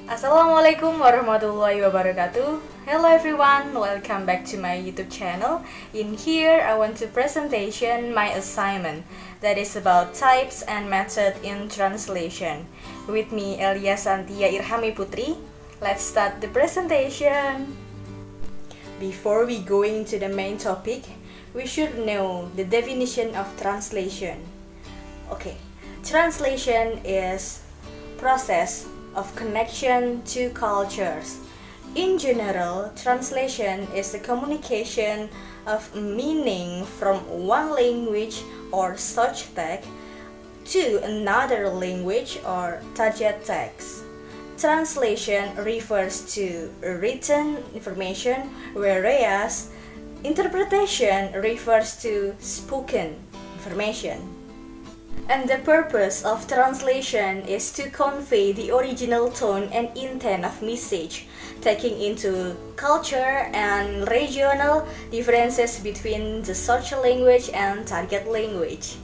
Assalamualaikum warahmatullahi wabarakatuh. Hello everyone, welcome back to my YouTube channel. In here, I want to presentation my assignment that is about types and method in translation. With me, Elyassantia Irkhami Putri. Let's start the presentation. Before we go into the main topic, we should know the definition of translation. Okay, translation is process of connection to cultures. In general, translation is the communication of meaning from one language or such text to another language or target text. Translation refers to written information, whereas interpretation refers to spoken information. And the purpose of translation is to convey the original tone and intent of message, taking into culture and regional differences between the such language and target language.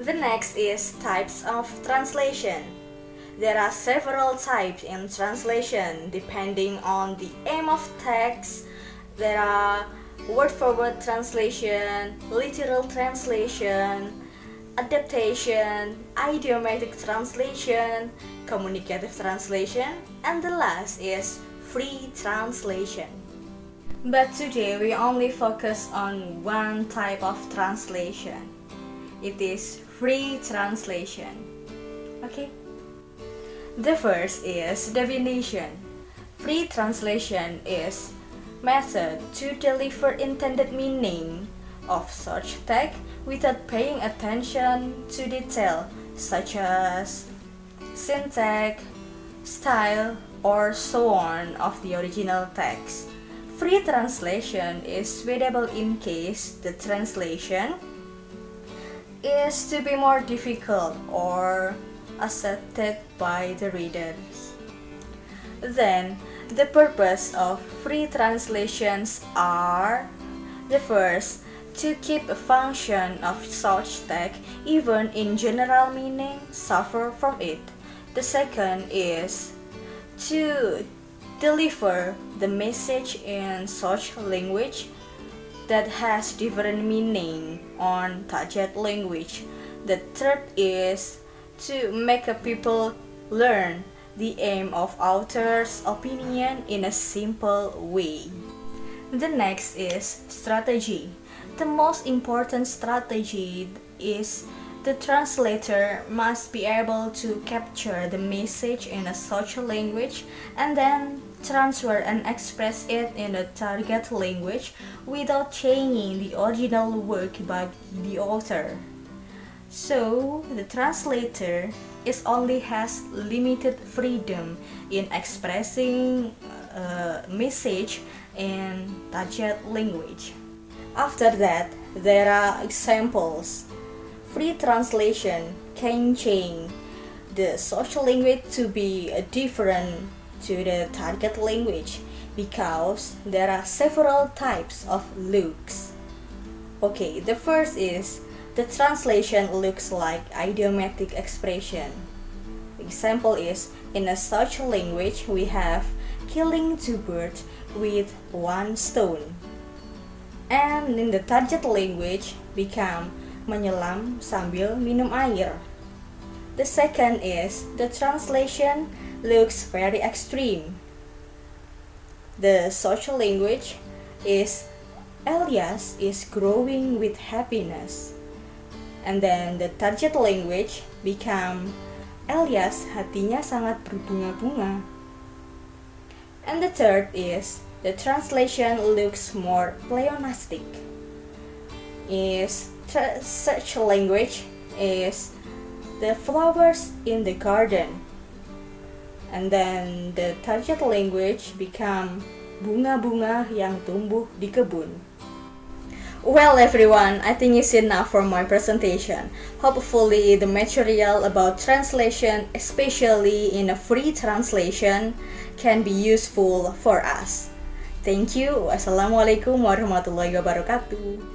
The next is types of translation. There are several types in translation depending on the aim of text. There are word-for-word translation, literal translation, adaptation, idiomatic translation, communicative translation, and the last is free translation. But today we only focus on one type of translation. It is free translation. Okay? The first is definition. Free translation is method to deliver intended meaning of such text without paying attention to detail such as syntax, style, or so on of the original text. Free translation is suitable in case the translation is to be more difficult or accepted by the readers. Then, the purpose of free translations are: the first, to keep a function of such text even in general meaning suffer from it. The second is to deliver the message in such language that has different meaning on target language. The third is to make a people learn the aim of author's opinion in a simple way. The next is strategy. The most important strategy is the translator must be able to capture the message in a such language and then transfer and express it in the target language without changing the original work by the author. So, the translator only has limited freedom in expressing a message in target language. After that, there are examples. Free translation can change the social language to be different to the target language because there are several types of looks. Okay, the first is the translation looks like idiomatic expression. Example is, in a such language we have killing two birds with one stone. And in the target language become menyelam sambil minum air. The second is the translation looks very extreme. The social language is Elias is growing with happiness. And then the target language become Elias hatinya sangat berbunga-bunga. And the third is the translation looks more pleonastic. Such language is the flowers in the garden. And then the target language become bunga-bunga yang tumbuh di kebun. Well everyone, I think it's enough for my presentation. Hopefully the material about translation, especially in a free translation, can be useful for us. Thank you. Wassalamualaikum warahmatullahi wabarakatuh.